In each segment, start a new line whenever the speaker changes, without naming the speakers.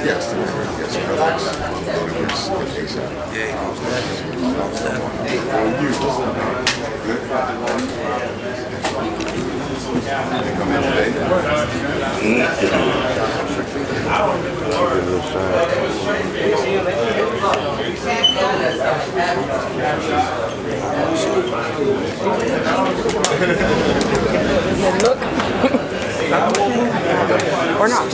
Yes,
Look. Or not.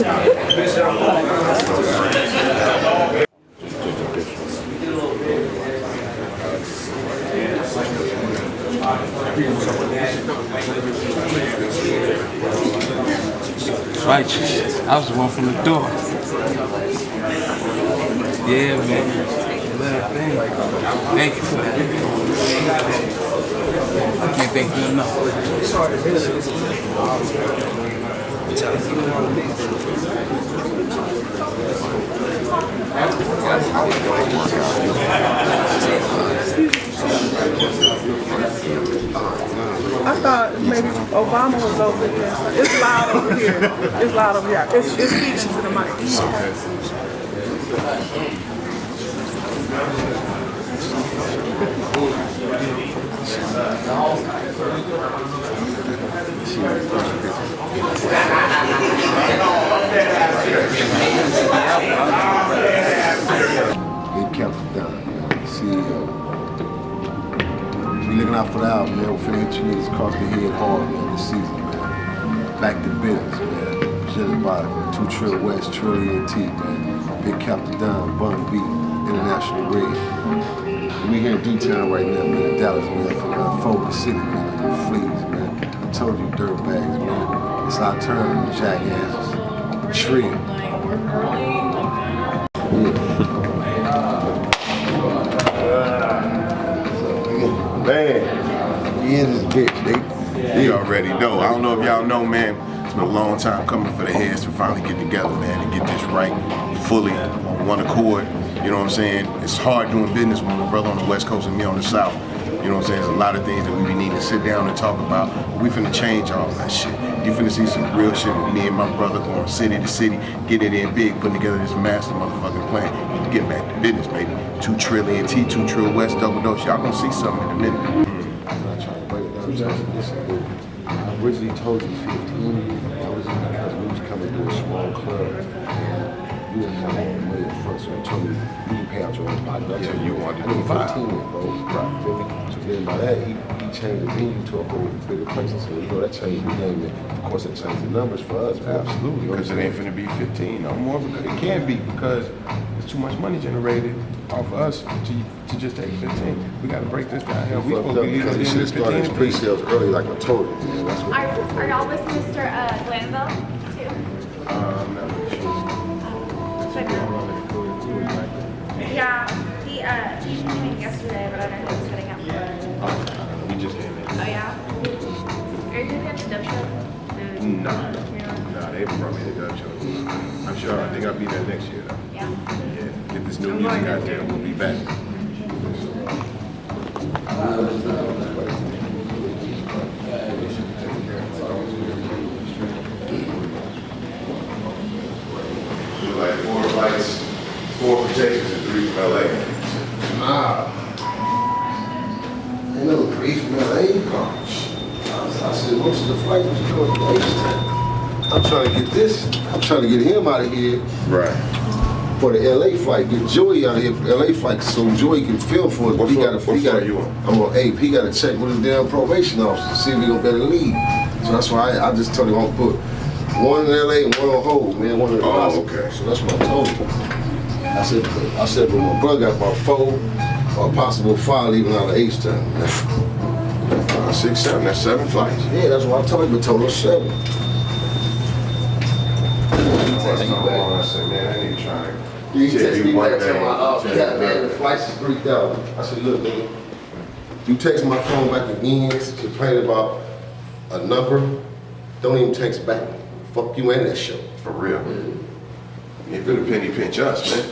Right, I was the one from the door. Yeah, man. Thank you for that. I can't thank you enough.
I thought maybe Obama was over here. It's loud over here. It's loud over here. It's speaking to the mic.
Big Captain Don, CEO. We looking out for the album, man. We're finna hit you niggas across the head hard, man, this season, man. Back to business, man. Judged by 2 Trill West, Trill ENT, man. Big Captain Don, Bun B, International Red. We here in D-Town right now, man, in Dallas, man, from Focus City, man, Fleas, man. I told you, dirtbags, man. It's our turn, jackasses. Trill.
Man,
We in this bitch,
you already know. I don't know if y'all know, man. It's been a long time coming for the heads to finally get together, man, and get this right fully on one accord. You know what I'm saying? It's hard doing business with my brother on the West Coast and me on the South. You know what I'm saying? There's a lot of things that we be needing to sit down and talk about. We finna change all that shit. You finna see some real shit with me and my brother going city to city, get it in big, putting together this master motherfucking plan. Get back to business, baby. 2 Trill ENT, 2 Trill West, double dose. Y'all gonna see something in a minute.
I'm not trying to break it down. Listen, dude. I originally told you 15. That was because we was coming to a small club. You didn't have all the money up front, so I told you you can pay out your own pocket.
Yeah, you wanted to do
15,
5.
bro. Right, feel me? So then by that, he changed the venue to a whole bigger place. So you know that changed the game. And of course, it changed the numbers for us. Man.
Absolutely, because it ain't finna be 15 no more. Because it can be because there's too much money generated off of us to just take 15. We gotta break this down here. We supposed to be
because he should have started his pre-sales early, like I told him. Man. That's what
Are y'all with Mr. Glanville too?
I'm not really sure.
Yeah, he came in yesterday, but I don't know who was setting up for it.
We just came in.
Oh yeah? Are you gonna get the dub show?
Nah, they brought me the dub show. I'm sure. I think I'll be there next year though.
Yeah.
Yeah, get this new music out there. We'll be back. Like 4 flights, 4 from Texas and 3 from LA.
Ain't no grief from LA. I said, most of the flights was going to H-Town. I'm trying to get this. I'm trying to get him out of here
Right.
for the LA flight. Get Joey out of here for the LA flight so Joey can film for us.
What floor are you on?
I'm on 8. He got to check with his damn probation officer, see if he gonna better leave. So that's why I just told him I'm gonna put one in LA and one on hold, man. One in the
okay.
So that's what I told him. I said, but my brother got about 4 or possible 5 leaving out of H-Town.
5, 6, 7. That's 7 flights.
Yeah, that's what I told him. A total of 7.
I said, man, I need to try.
He texted me back to my office. Yeah, man, the flights is $3,000. I said, look, nigga, you text my phone back again, complain about a number, don't even text back. Fuck you and that show.
For real. If it'll penny pinch us, man.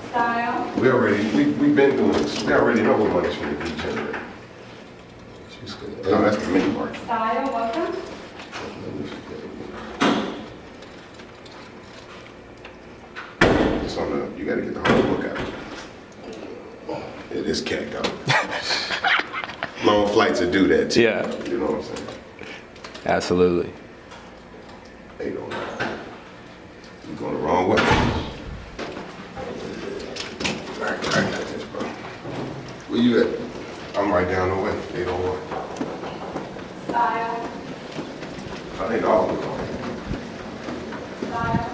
Style.
We've been doing this. We already know what money's going to be generated. No, that's the mini market.
Style, welcome.
It's on the, you gotta get the whole book out. It is cat go. Long flights will do that too.
Yeah.
You know what I'm saying?
Absolutely.
They don't know. You're going the wrong way. I got this, bro.
Where you at?
I'm right down the way. They don't want.
Style,
I think all of them.
style.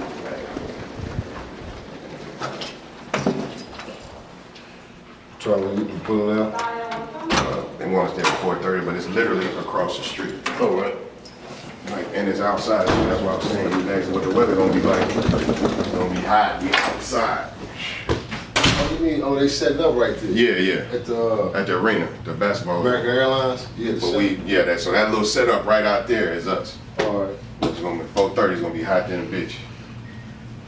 Charlie, you can pull it out.
They want us there at 4:30, but it's literally across the street.
Oh, right.
Like, and it's outside. So that's why I was saying you asked what the weather gonna be like. It's gonna be hot. Be outside.
Oh, you mean, oh, they set it up right there?
Yeah, yeah.
At the
At the arena, the basketball.
American Airlines? Yeah, the
But
set.
that so that little setup right out there is us.
All right.
It's gonna be 4:30. It's gonna be hot than a bitch.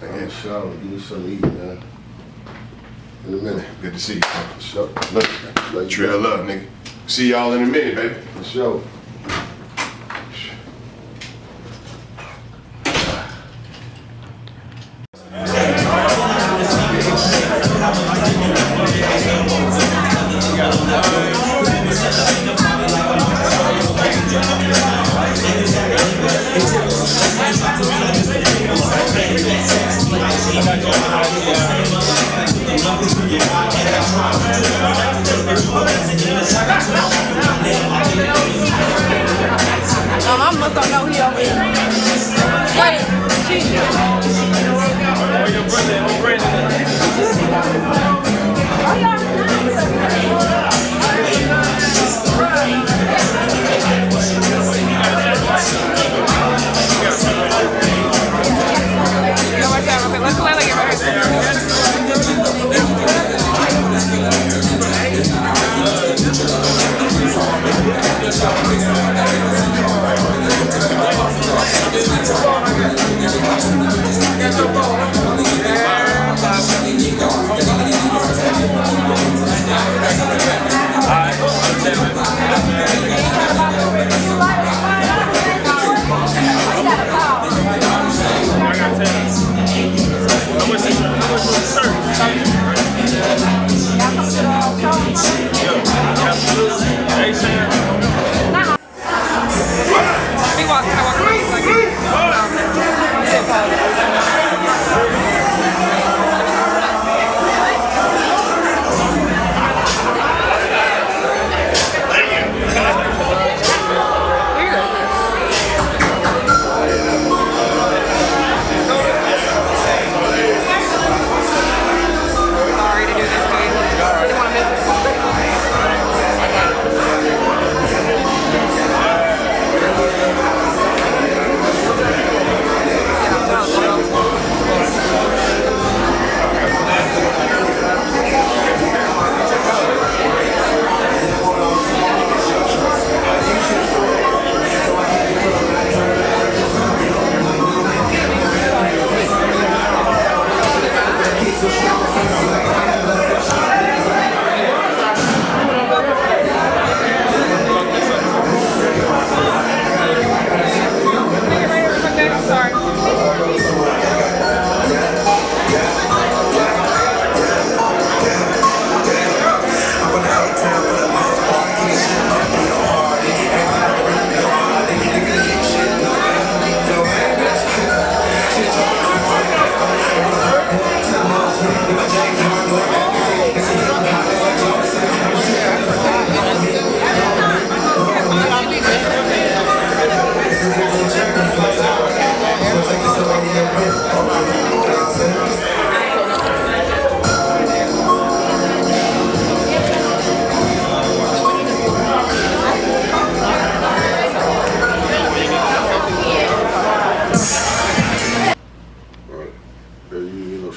I'm gonna shower, give you something to eat, man. In a minute.
Good to see you.
For sure.
Look,
Like
trail up, nigga. See y'all in a minute, baby.
For sure.
I must don't know he over here. Let's play like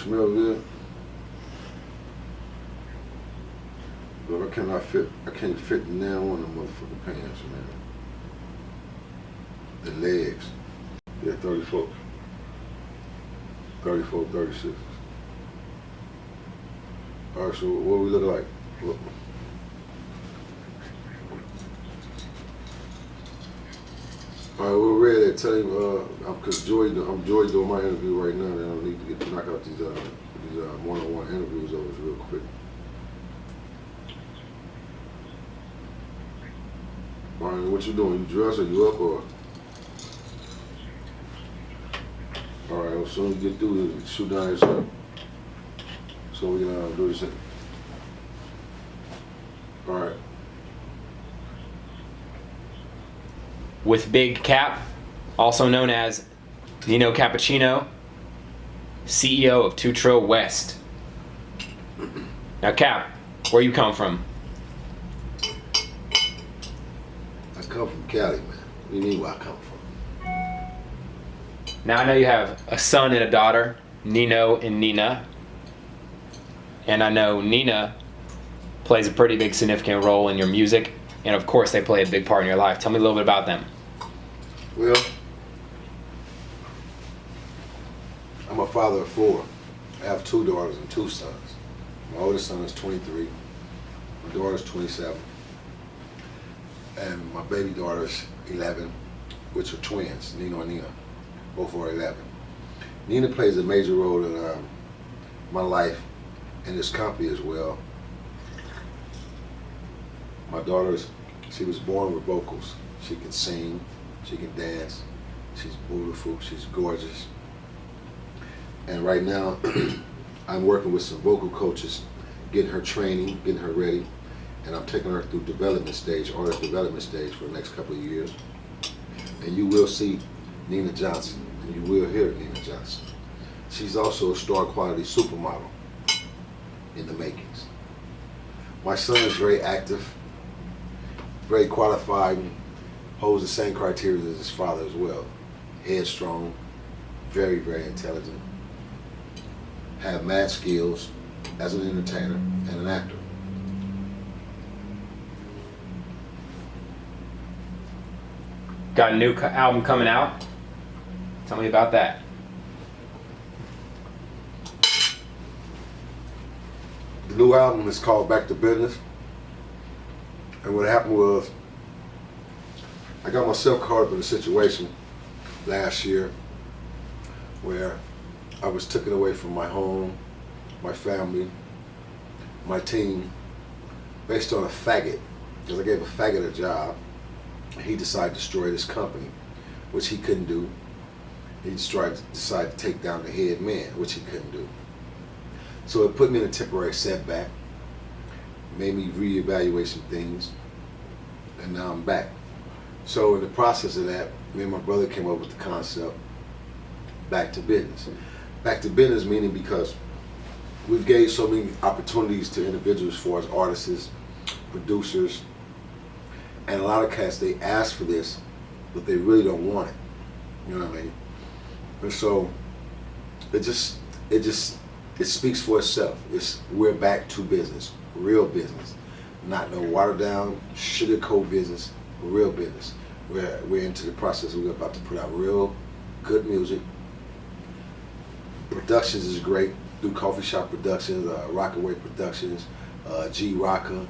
Smell good? But I can't fit the nail on the motherfucking pants, man. The legs. Yeah, 34. 34, 36. All right, so what we look like? Look. All right, well, Red, tell him, because Joy doing my interview right now, and I need to knock out these one-on-one interviews over real quick. All right, what you doing? You dressed or you up or? All right, well, as soon as you get through, shoot down yourself. So we can do this. All right.
With Big Cap, also known as Nino Cappuccino, CEO of 2 Trill West. Now, Cap, where you come from?
I come from Cali, man. What do you mean where I come from?
Now, I know you have a son and a daughter, Nino and Nina. And I know Nina plays a pretty big significant role in your music. And of course, they play a big part in your life. Tell me a little bit about them.
Well, I'm a father of 4. I have 2 daughters and 2 sons. My oldest son is 23. My daughter is 27. And my baby daughter is 11, which are twins, Nino and Nina. Both are 11. Nina plays a major role in my life and this company as well. My daughter, she was born with vocals. She can sing, she can dance, she's beautiful, she's gorgeous. And right now, I'm working with some vocal coaches, getting her training, getting her ready, and I'm taking her through development stage, artist development stage for the next couple of years. And you will see Nina Johnson, and you will hear Nina Johnson. She's also a star quality supermodel in the makings. My son is very active, very qualified, holds the same criteria as his father as well. Headstrong, very, very intelligent, have mad skills as an entertainer and an actor.
Got a new album coming out. Tell me about that.
The new album is called Back to Business. And what happened was, I got myself caught up in a situation last year where I was taken away from my home, my family, my team, based on a faggot, because I gave a faggot a job, and he decided to destroy this company, which he couldn't do. He decided to take down the head man, which he couldn't do. So it put me in a temporary setback, made me reevaluate some things, and now I'm back. So in the process of that, me and my brother came up with the concept, back to business. Back to business meaning because we've gave so many opportunities to individuals as far as artists, producers, and a lot of cats, they ask for this, but they really don't want it. You know what I mean? And so it speaks for itself. We're back to business, real business. Not no watered down, sugarcoat business, real business. We're into the process. We're about to put out real good music. Productions is great. Do Coffee Shop Productions, Rockaway Productions, G Rocker,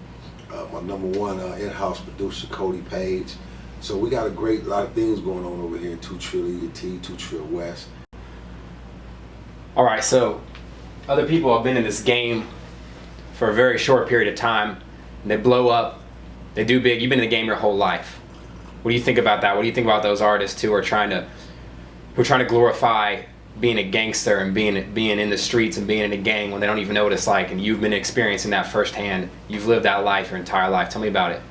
my #1 in-house producer Cody Page. So we got a lot of things going on over here in 2 Trill ET, 2 Trill West.
All right, so other people have been in this game for a very short period of time. And they blow up, they do big. You've been in the game your whole life. What do you think about that? What do you think about those artists who are trying to glorify being a gangster and being in the streets and being in a gang when they don't even know what it's like? And you've been experiencing that firsthand. You've lived that life your entire life. Tell me about it.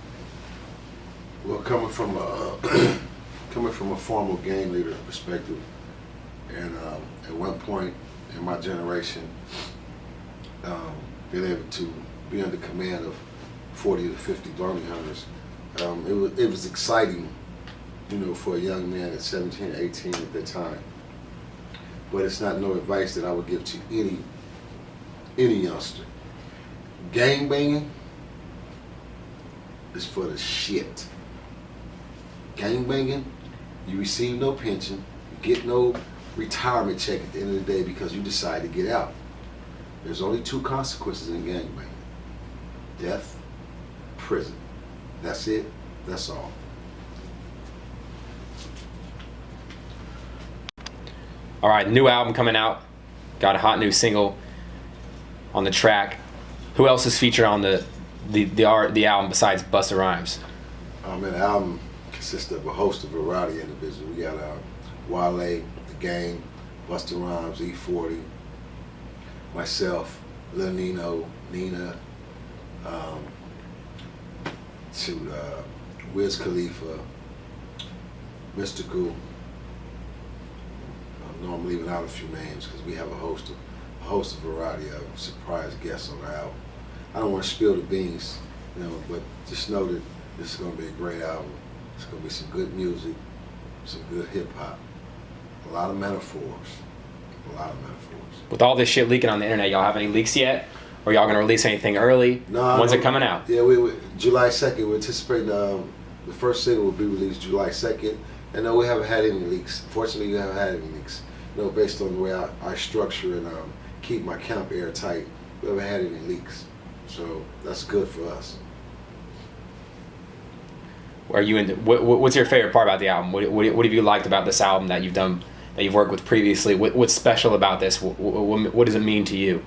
Well, coming from a formal gang leader perspective, and at one point in my generation, being able to be under command of 40 to 50 bounty hunters, it was exciting, for a young man at 17, 18 at that time. But it's not no advice that I would give to any youngster. Gang banging is for the shit. Gang banging, you receive no pension, you get no retirement check at the end of the day because you decide to get out. There's only 2 consequences in gang banging: death, prison. That's it. That's all.
All right, new album coming out. Got a hot new single on the track. Who else is featured on the album besides Busta Rhymes?
Man, the album consists of a host of variety of individuals. We got Wale, The Game, Busta Rhymes, E40, myself, Lil Nino, Nina, Wiz Khalifa, Mystical. I know I'm leaving out a few names because we have a host of variety of surprise guests on the album. I don't want to spill the beans, but just know that this is going to be a great album. It's going to be some good music, some good hip hop, a lot of metaphors,
With all this shit leaking on the internet, y'all have any leaks yet? Or y'all gonna release anything early?
No,
When's it coming out?
Yeah, July 2nd. We're anticipating the first single will be released July 2nd. And no, we haven't had any leaks. Fortunately, we haven't had any leaks. Based on the way I structure and keep my camp airtight, we haven't had any leaks. So that's good for us.
Are you what's your favorite part about the album? What have you liked about this album that you've worked with previously? What's special about this? What does it mean to you?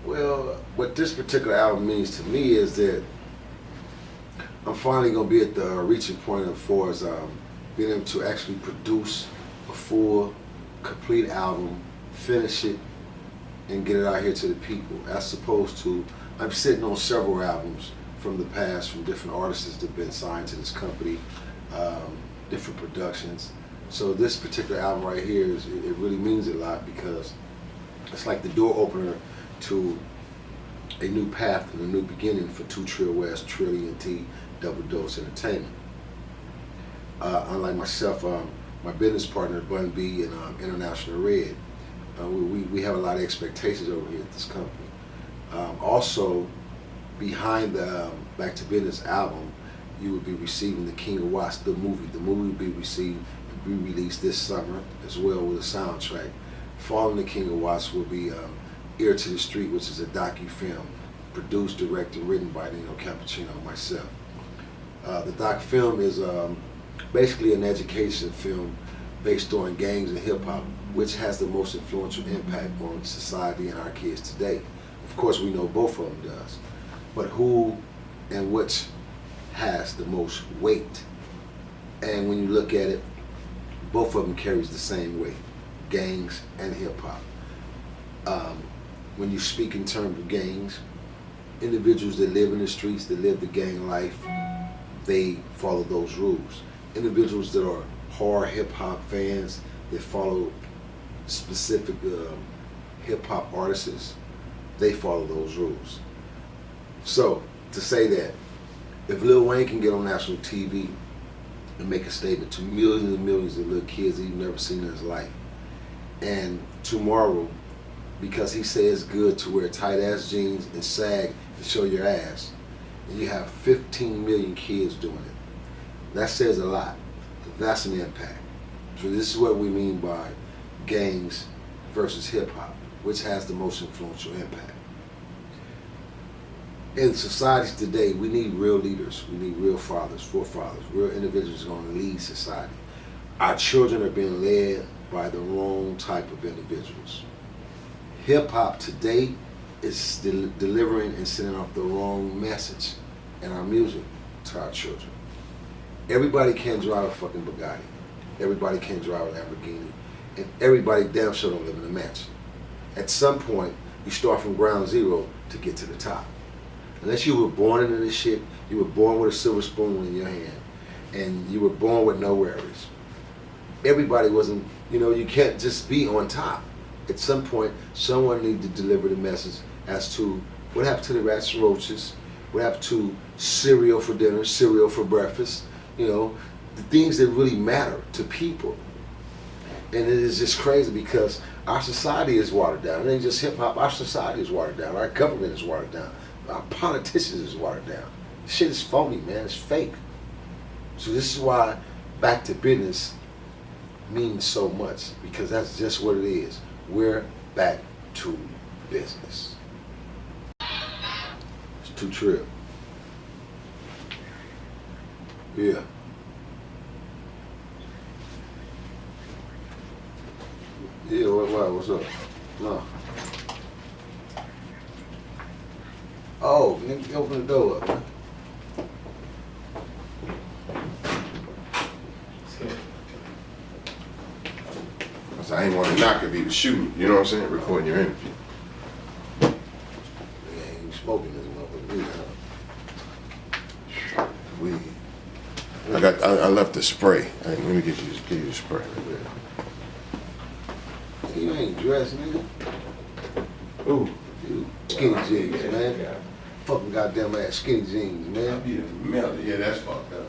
Well, what this particular album means to me is that I'm finally going to be at the reaching point as far as being able to actually produce a full, complete album, finish it, and get it out here to the people. As opposed to, I'm sitting on several albums from the past from different artists that have been signed to this company, different productions. So this particular album right here, it really means a lot because it's like the door opener to a new path and a new beginning for 2 Trill West, Trillion T, Double Dose Entertainment. Unlike myself, my business partner Bun B and International Red, we have a lot of expectations over here at this company. Also, behind the Back to Business album, you will be receiving The King of Watts, the movie. The movie will be released this summer as well with a soundtrack. Following The King of Watts will be Ear to the Street, which is a docu-film produced, directed, written by Nino Cappuccino and myself. The docu-film is basically an education film based on gangs and hip-hop, which has the most influential impact on society and our kids today. Of course, we know both of them does, but who and which has the most weight? And when you look at it, both of them carries the same weight, gangs and hip-hop. When you speak in terms of gangs, individuals that live in the streets, that live the gang life, they follow those rules. Individuals that are hard hip-hop fans, that follow specific hip-hop artists, they follow those rules. So, to say that, if Lil Wayne can get on national TV and make a statement to millions and millions of little kids that he's never seen in his life, and tomorrow, because he says it's good to wear tight-ass jeans and sag and show your ass, and you have 15 million kids doing it, that says a lot. That's an impact. So this is what we mean by gangs versus hip-hop, which has the most influential impact. In societies today, we need real leaders. We need real fathers, forefathers, real individuals going to lead society. Our children are being led by the wrong type of individuals. Hip-hop today is delivering and sending off the wrong message in our music to our children. Everybody can drive a fucking Bugatti. Everybody can drive a Lamborghini. And everybody damn sure don't live in a mansion. At some point, you start from ground zero to get to the top. Unless you were born into this shit, you were born with a silver spoon in your hand, and you were born with no worries. Everybody wasn't, you can't just be on top. At some point, someone needs to deliver the message as to what happened to the rats and roaches, what happened to cereal for dinner, cereal for breakfast, the things that really matter to people. And it is just crazy because our society is watered down. It ain't just hip hop, our society is watered down, our government is watered down, our politicians is watered down. Shit is phony, man, it's fake. So this is why Back to Business means so much, because that's just what it is. We're back to business. It's 2 Trill. Yeah. Yeah, what's up? No. Oh, nigga, open the door up, man.
I ain't want to knock it, be the shooting. You know what I'm saying? Recording your interview.
Nigga ain't smoking this motherfucker.
Weed. I left the spray. Let me give you the spray.
You ain't dressed, nigga.
Ooh.
You skinny jeans, man. Fucking goddamn ass skinny jeans, man.
Yeah, that's fucked up.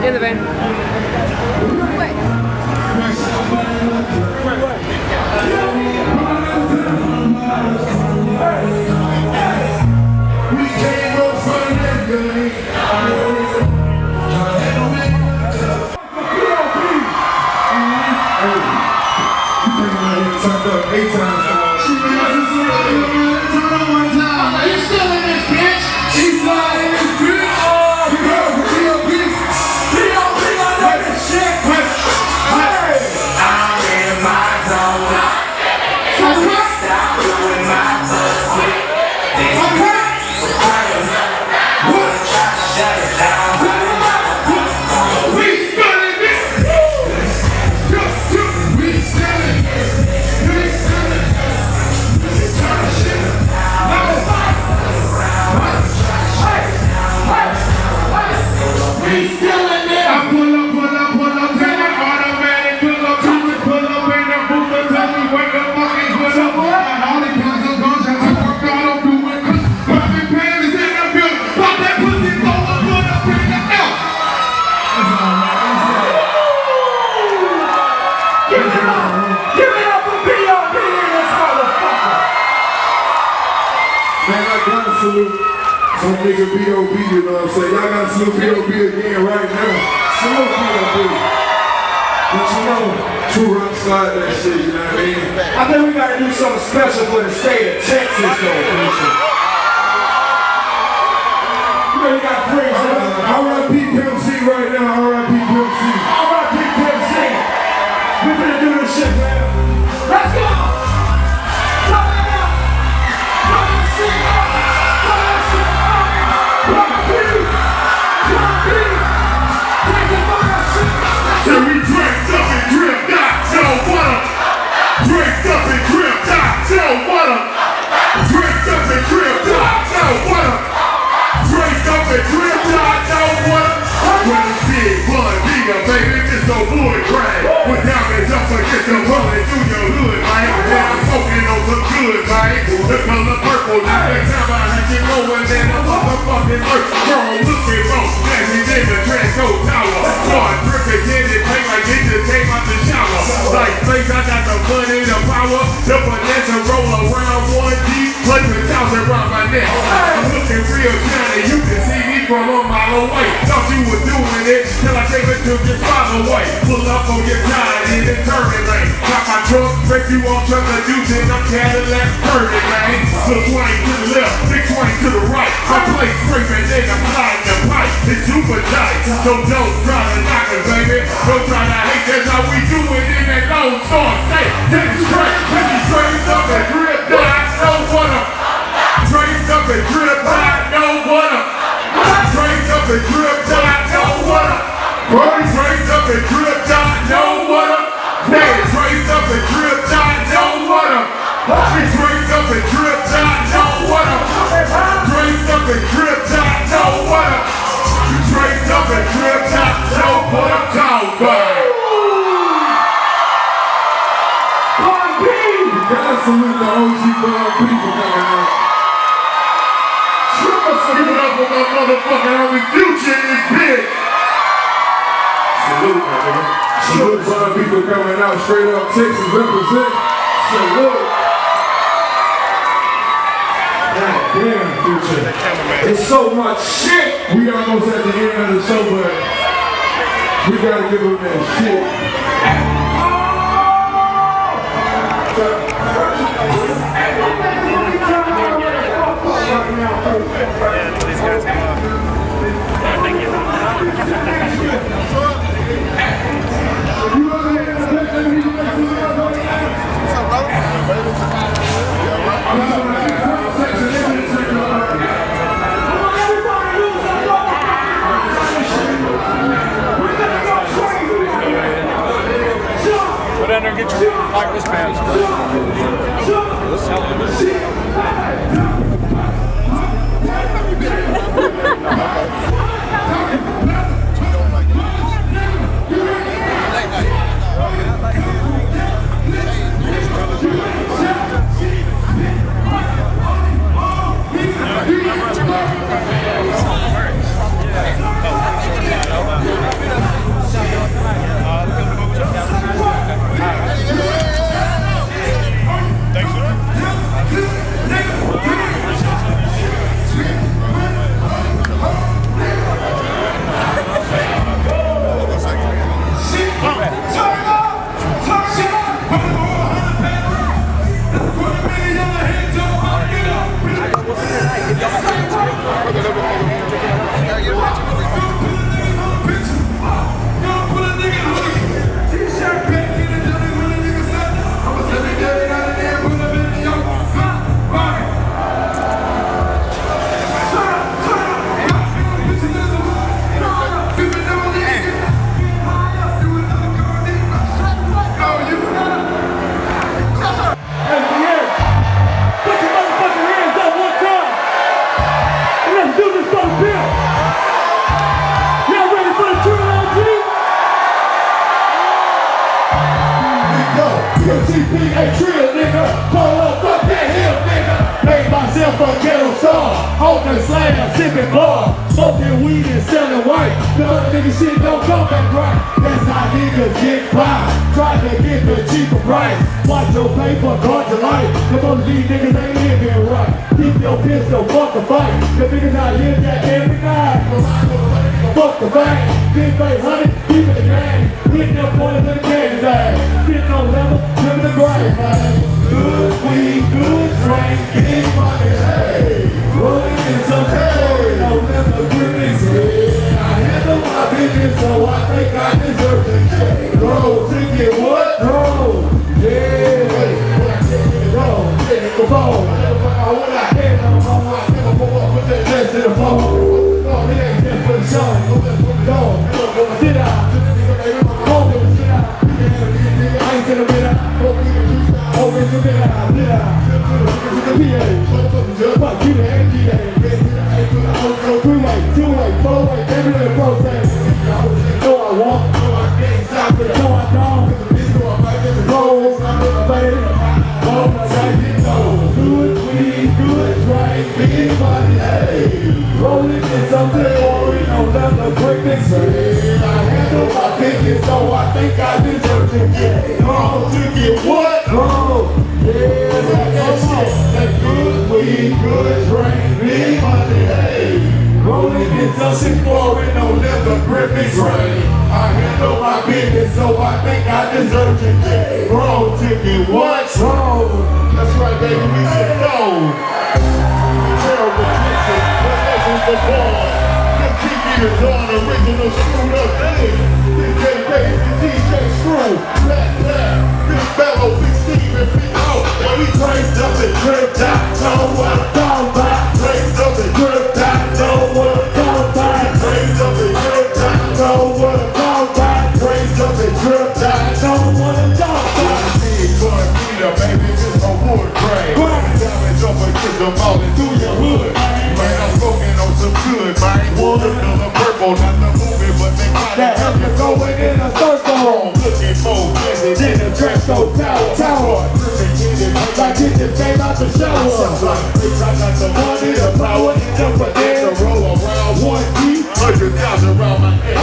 In the van.
Man, I gotta salute some nigga B.O.B., you know what I'm saying? Y'all gotta salute B.O.B. again right now. Salute B.O.B. But you know, true rock slide that shit, you know what I mean? I think we gotta do something special for the state of Texas, though. You know, you got friends, R.I.P. Pimp C right now, R.I.P. Pimp C. R.I.P. Pimp C. We're gonna do this shit, man. Let's go! The color purple, every time I had you going in the motherfucking earth. Girl, looking wrong, dancing in the Transco Tower. Start dripping, get it, play like it just came out the shower. Like place, I got the money, the power, the finesse, roll around 1 deep, 100,000 around my neck. I'm looking real shiny, you can see me from a mile away. Thought you was doing it, till I gave it to your father away. Pull up on your tire in the turning lane. Got my truck, break you on truck of juice, and I'm Cadillac burning, man. So swing to the left, big swing to the right. I play scraping, then I'm sliding the pipe. It's super tight, so don't try to knock it, baby. Don't try to hate, that's how we do it in that Lone Star State. Take it straight, take it straight up and grip, die, so and drip, I know what up. Straight up and drip, I know what up. Straight up and drip, I know what up. Straight up and drip, I know what up. Straight up and drip, I know what up. Straight up and drip, I know what up. Straight up and drip, I know what I'm talking about.
Gotta salute the OG Bond B for coming out.
Give it up for my motherfucking homie Future in this bitch.
Salute, my nigga. Salute Bond B for coming out. Straight up Texas represent. Salute. God damn, Future. It's so much shit. We almost at the end of the show, but we gotta give him that shit.
Go down there and get your like this man.
Hey, trill, nigga. Pull up, fuck that hill, nigga. Made myself a ghetto star. Open slam, sipping bar. Smoking weed and selling white. The other nigga shit don't come back right. That's how niggas get by. Try to get the cheaper price. Watch your paper, guard your life. The most of these niggas ain't living right. Keep your pistol, fuck the fight. The niggas out here that every night. Fuck the fight. Big face, honey, keep it the game. Hitting them pointers in the candy bag. Sitting on level, living the grind. Good weed, good drink, big money, hey. Rolling in some hay, no never gripping. I handle my business, so I think I deserve to get roll. To get what? Roll. Yeah. Roll. Take the ball. I want to hand on my wife. Never go up with that chest in the phone. No, it ain't just for the show. No, sit down. Hold it, sit down. I ain't gonna get out. Hold it, sit down. Sit down. Fuck you, the NGA. Three-way, two-way, four-way, every little process. No, I want. No, I can't stop it. No, I don't. Roll, baby. Oh, my God, you know. Good weed, good drink, big money, hey. Rolling in something boring, no leather, quick and say. I handle my business, so I think I deserve to get. To get what? Yeah, that shit. That good weed, good drink, big money, hey. Rolling in something boring, no leather, grip and say. I handle my business, so I think I deserve to get. Wrong to get what? Wrong. That's right, baby, we should know. Terrible picture, the legends of ball. The Kiki is on, original screwed up thing. DJ Baby, DJ Screw, Black Black, Big Bellow, Big Steve, and Big O. When he turns up and tripped out, tell him what I'm talking about.
them all into your hood. Man, I'm smoking on some good, man. The color purple, not the movie, but they got
That have to go in a circle.
looking for business in the dress code tower.
Like it just came out the shower.
I got the money, the power, the roll around 100,000 around my head.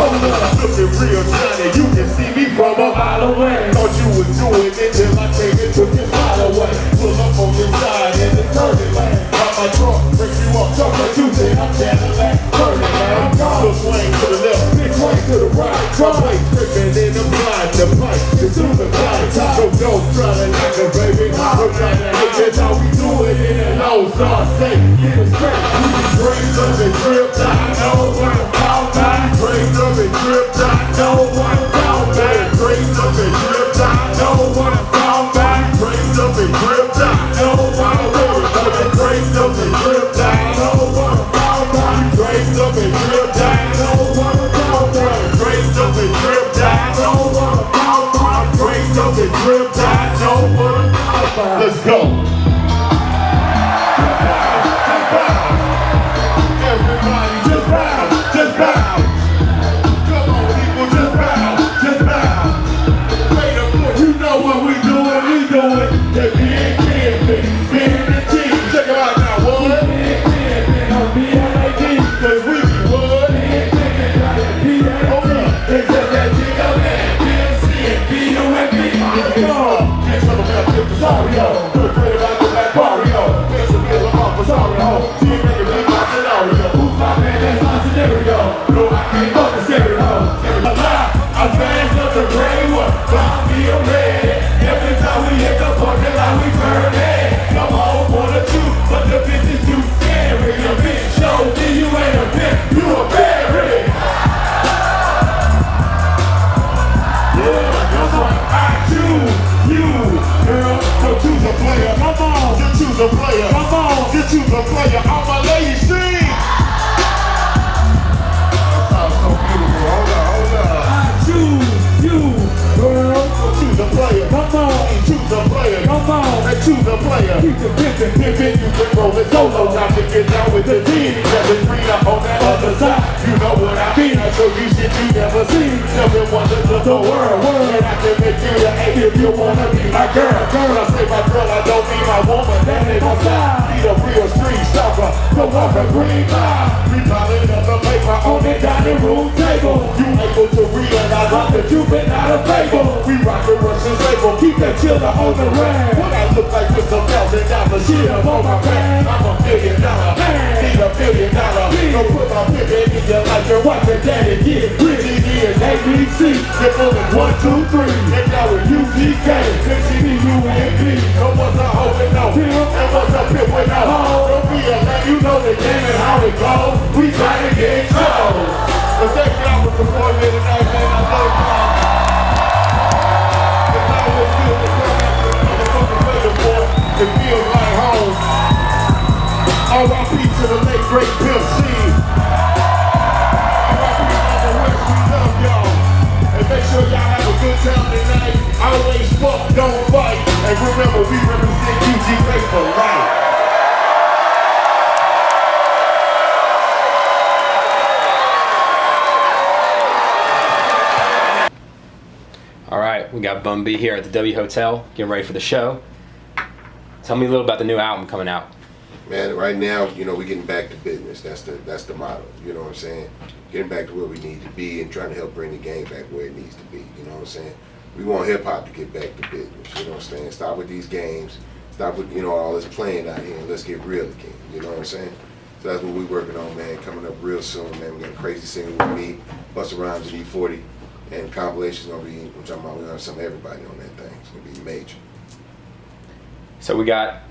Looking real shiny, you can see me from a mile away. Thought you was doing it till I came and took your mile away. Pull up on your side in the turning lane. Got my trunk, break you up, jump my Tuesday, I'm Cadillac, turning man. Little swing to the left, big swing to the right. Trunk tripping in the blind, the pipe, the super blind. So don't try to like it, baby. Don't try to hate, that's how we do it in the low star state. Get it straight, we can bring up and trip. I know what I'm talking about. Bring up and trip, I know what I'm talking about. Bring up and trip, I know what I'm talking about. Bring up and trip, I know what I'm talking about. Bring up and trip, I know what I'm talking about. Bring up and trip, I know what I'm talking about. Bring up and trip, I know what I'm talking about. Bring up and trip, I know what I'm talking about. Let's go. Everybody just bow, just bow. Come on, people, just bow, just bow. Wait a minute, you know what we doing, we doing. The BNK, being the team. Check it out now, what?
on BLAD.
Cause we be what? Hold up.
It's just that G-O-N, BMC, and B-U-M-B.
Let's go. Get some of that Rosario. Good friend about the black barrio. Get some of the Rosario. Team make it make my scenario.
Who's my man, that's my scenario. No, I can't fuck the stereo.
I smashed up the gray one, bomb me a red. Every time we hit the parking lot, we turn it. Come on for the truth, but the bitch is too scary. The bitch show me you ain't a bitch, you a berry. Yeah, that's right. I choose you, girl. So choose a player. Come on, you choose a player. Come on, you choose a player. All my ladies sing. That sounds so beautiful. Hold up.
I choose you, girl.
Choose a player.
Come on,
Choose a player.
come on.
Let's choose a player.
Keep the pimpin',
Pimpin', you can roll it solo. Time to get down with the team. Never free up on that other side. You know what I mean. I show you shit you never seen. Never wonders of the world. And I can make you the A if you wanna be my girl. When I say my girl, I don't mean my woman. That ain't my side. Be the real street stalker. The walk a green mile. We piling up the paper on the dining room table. You able to realize that you've been out of favor. We rockin' Russian stable. Keep that chiller on the rack. What I look like with some $1,000 shit up on my back. I'm $1 billion man. Need $1 billion. Don't put my pivot in your life. You're watching daddy get pretty. And ABC. You're pulling 1, 2, 3. And now with UGK. MCB, so what's a hoe and no? And what's a pimp with no hoe? Don't be a man. You know the game and how it goes. We try to get shows. But thank y'all for supporting me tonight, man. I love y'all. It's always good to come out to the motherfucking radio boy. It feels like home. R.I.P. to the late great Pimp C. R.I.P. to the West, we love y'all. And make sure y'all have a good time tonight. Always fuck, don't fight. And remember, we represent UGA for life.
All right, we got Bun B here at the W Hotel, getting ready for the show. Tell me a little about the new album coming out.
Man, right now, you know, we're getting back to business. That's the motto. You know what I'm saying? Getting back to where we need to be and trying to help bring the game back where it needs to be. You know what I'm saying? We want hip hop to get back to business. You know what I'm saying? Stop with these games. Stop with, you know, all this playing out here and let's get real again. You know what I'm saying? So that's what we're working on, man. Coming up real soon, man. We got a crazy single with me, Busta Rhymes and E40, and compilation's gonna be, I'm talking about, we're gonna have some of everybody on that thing. It's gonna be major.
So we got,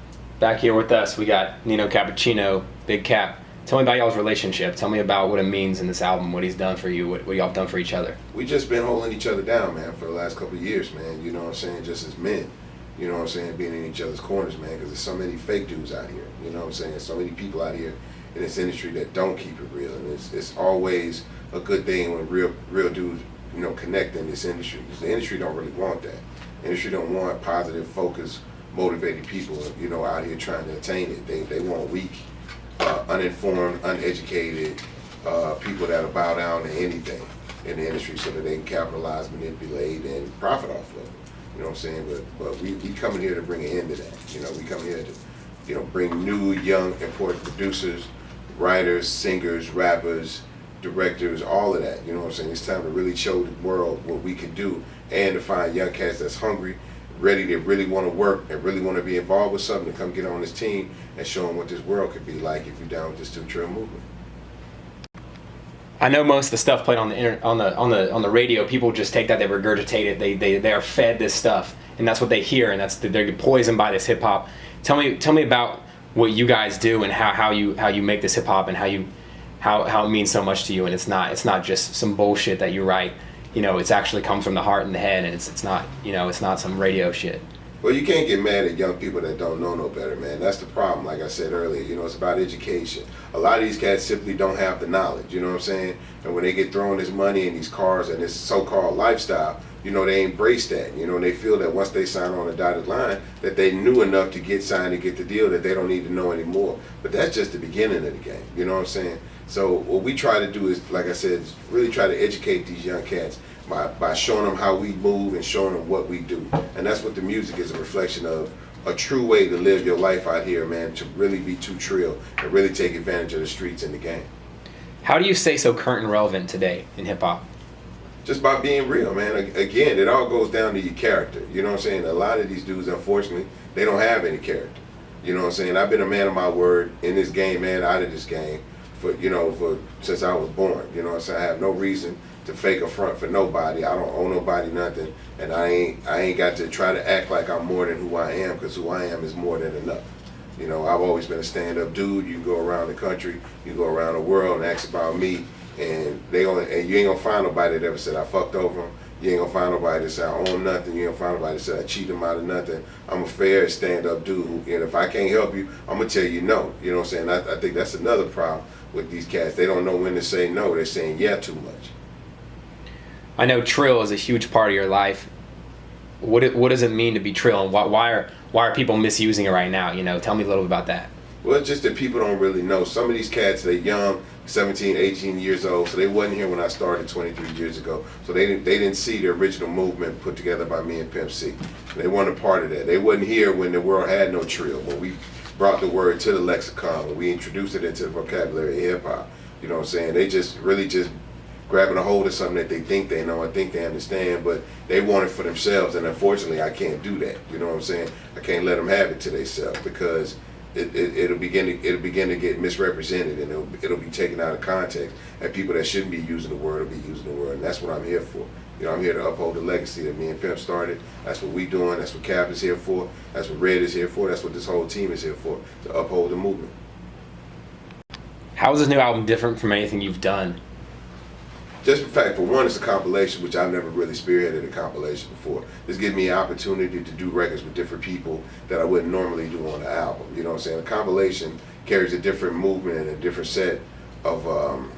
back here with us, we got Nino Cappuccino, Big Cap. Tell me about y'all's relationship. Tell me about what it means in this album, what he's done for you, what y'all have done for each other.
We just been holding each other down, man, for the last couple of years, man. You know what I'm saying? Just as men. You know what I'm saying? Being in each other's corners, man, because there's so many fake dudes out here. You know what I'm saying? So many people out here in this industry that don't keep it real. And it's always a good thing when real dudes, you know, connect in this industry. Because the industry don't really want that. The industry don't want positive, focused, motivated people, you know, out here trying to attain it. They want weak, uninformed, uneducated people that'll bow down to anything in the industry so that they can capitalize, manipulate, and profit off of it. You know what I'm saying? But we coming here to bring an end to that. You know, we come here to, you know, bring new, young, important producers, writers, singers, rappers, directors, all of that. You know what I'm saying? It's time to really show the world what we can do, and to find young cats that's hungry, ready to really want to work and really want to be involved with something, to come get on this team and show them what this world could be like if you're down with this two trail movement.
I know most of the stuff played on the radio, people just take that, they regurgitate it, they are fed this stuff, and that's what they hear, and they're poisoned by this hip hop. Tell me about what you guys do and how you make this hip hop, and how it means so much to you, and it's not just some bullshit that you write. You know, it's actually comes from the heart and the head, and it's not, you know, it's not some radio shit.
Well, you can't get mad at young people that don't know no better, man. That's the problem. Like I said earlier, you know, it's about education. A lot of these cats simply don't have the knowledge, you know what I'm saying? And when they get thrown this money and these cars and this so-called lifestyle, you know, they embrace that. You know, they feel that once they sign on a dotted line, that they knew enough to get signed and get the deal, that they don't need to know anymore. But that's just the beginning of the game, you know what I'm saying? So what we try to do is, like I said, is really try to educate these young cats by showing them how we move and showing them what we do. And that's what the music is, a reflection of, a true way to live your life out here, man, to really be too trill and really take advantage of the streets and the game.
How do you stay so current and relevant today in hip hop?
Just by being real, man. Again, it all goes down to your character. You know what I'm saying? A lot of these dudes, unfortunately, they don't have any character. You know what I'm saying? I've been a man of my word in this game, man, out of this game, for since I was born. You know what I'm saying? I have no reason to fake a front for nobody. I don't owe nobody nothing, and I ain't got to try to act like I'm more than who I am, because who I am is more than enough. You know, I've always been a stand-up dude. You can go around the country, you can go around the world and ask about me, and you ain't gonna find nobody that ever said I fucked over them. You ain't gonna find nobody that said I own nothing. You ain't gonna find nobody that said I cheated them out of nothing. I'm a fair stand-up dude, and if I can't help you, I'm gonna tell you no. You know what I'm saying? I think that's another problem with these cats. They don't know when to say no. They're saying yeah too much.
I know trill is a huge part of your life. What does it mean to be trill, and why are people misusing it right now? You know, tell me a little about that.
Well, it's just that people don't really know. Some of these cats, they're young, 17, 18 years old, so they wasn't here when I started 23 years ago. So they didn't see the original movement put together by me and Pimp C. They weren't a part of that. They wasn't here when the world had no trill, when we brought the word to the lexicon, when we introduced it into the vocabulary of hip hop. You know what I'm saying? They just really grabbing a hold of something that they think they know and think they understand, but they want it for themselves, and unfortunately I can't do that. You know what I'm saying? I can't let them have it to themselves, because it'll begin to get misrepresented, and it'll be taken out of context, and people that shouldn't be using the word will be using the word, and that's what I'm here for. You know, I'm here to uphold the legacy that me and Pimp started. That's what we doing. That's what Cap is here for. That's what Red is here for. That's what this whole team is here for, to uphold the movement.
How is this new album different from anything you've done?
Just the fact, for one, it's a compilation, which I've never really spearheaded a compilation before. This gives me an opportunity to do records with different people that I wouldn't normally do on an album. You know what I'm saying? A compilation carries a different movement and a different set of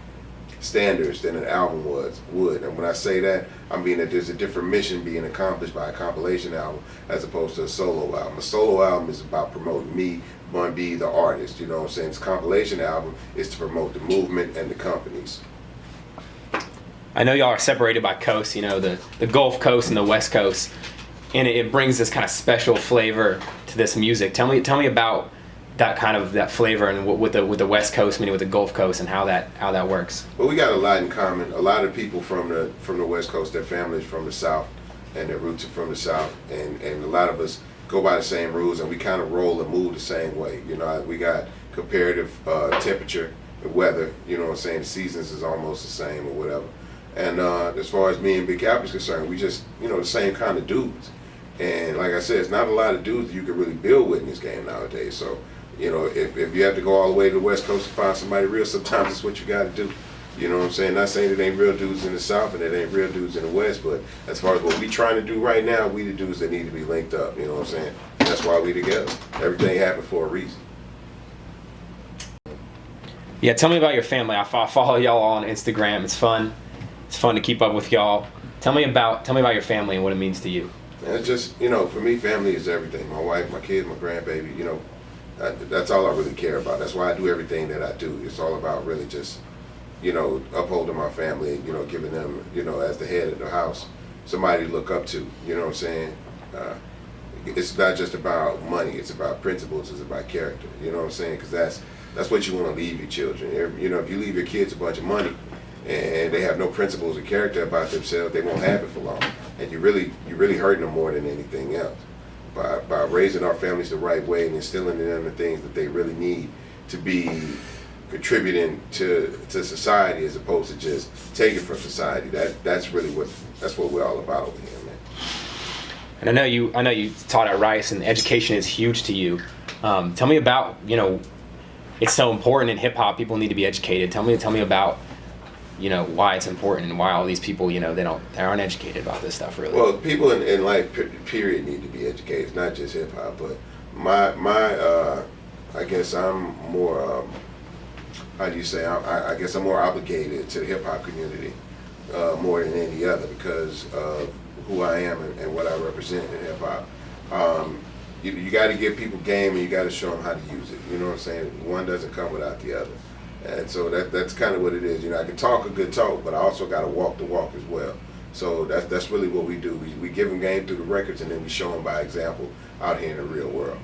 standards than an album would. And when I say that, I mean that there's a different mission being accomplished by a compilation album as opposed to a solo album. A solo album is about promoting me, Bun B, the artist. You know what I'm saying? This compilation album is to promote the movement and the companies.
I know y'all are separated by coast, you know, the Gulf Coast and the West Coast, and it brings this kind of special flavor to this music. Tell me about that flavor, and with the West Coast, meaning with the Gulf Coast, and how that works.
Well, we got a lot in common. A lot of people from the West Coast, their families from the South, and their roots are from the South, and a lot of us go by the same rules, and we kind of roll and move the same way. You know, we got comparative temperature, the weather. You know what I'm saying? The seasons is almost the same or whatever. And as far as me and Big Cap is concerned, we just, you know, the same kind of dudes. And like I said, it's not a lot of dudes that you can really build with in this game nowadays. So, you know, if you have to go all the way to the West Coast to find somebody real, sometimes it's what you got to do. You know what I'm saying? Not saying it ain't real dudes in the South and it ain't real dudes in the West, but as far as what we trying to do right now, we the dudes that need to be linked up. You know what I'm saying? That's why we together. Everything happened for a reason.
Yeah, tell me about your family. I follow y'all on Instagram. It's fun. It's fun to keep up with y'all. Tell me about your family and what it means to you.
And it's just, you know, for me, family is everything. My wife, my kids, my grandbaby, you know, that's all I really care about. That's why I do everything that I do. It's all about really just, you know, upholding my family, you know, giving them, you know, as the head of the house, somebody to look up to, you know what I'm saying? It's not just about money, it's about principles, it's about character, you know what I'm saying? Because that's what you want to leave your children. You know, if you leave your kids a bunch of money and they have no principles or character about themselves, they won't have it for long. And you're really hurting them more than anything else. By raising our families the right way and instilling in them the things that they really need to be contributing to society as opposed to just taking from society. That's what we're all about over here, man.
And I know you taught at Rice, and education is huge to you. Tell me about, you know, it's so important in hip hop. People need to be educated. Tell me about, you know, why it's important and why all these people, you know, they aren't educated about this stuff really.
Well, people in life period need to be educated. It's not just hip hop, but my I guess I'm more how do you say? I guess I'm more obligated to the hip hop community more than any other because of who I am and what I represent in hip hop. You got to give people game and you got to show them how to use it. You know what I'm saying? One doesn't come without the other. And so that's kind of what it is. You know, I can talk a good talk, but I also got to walk the walk as well. So that's really what we do. We give them game through the records, and then we show them by example out here in the real world.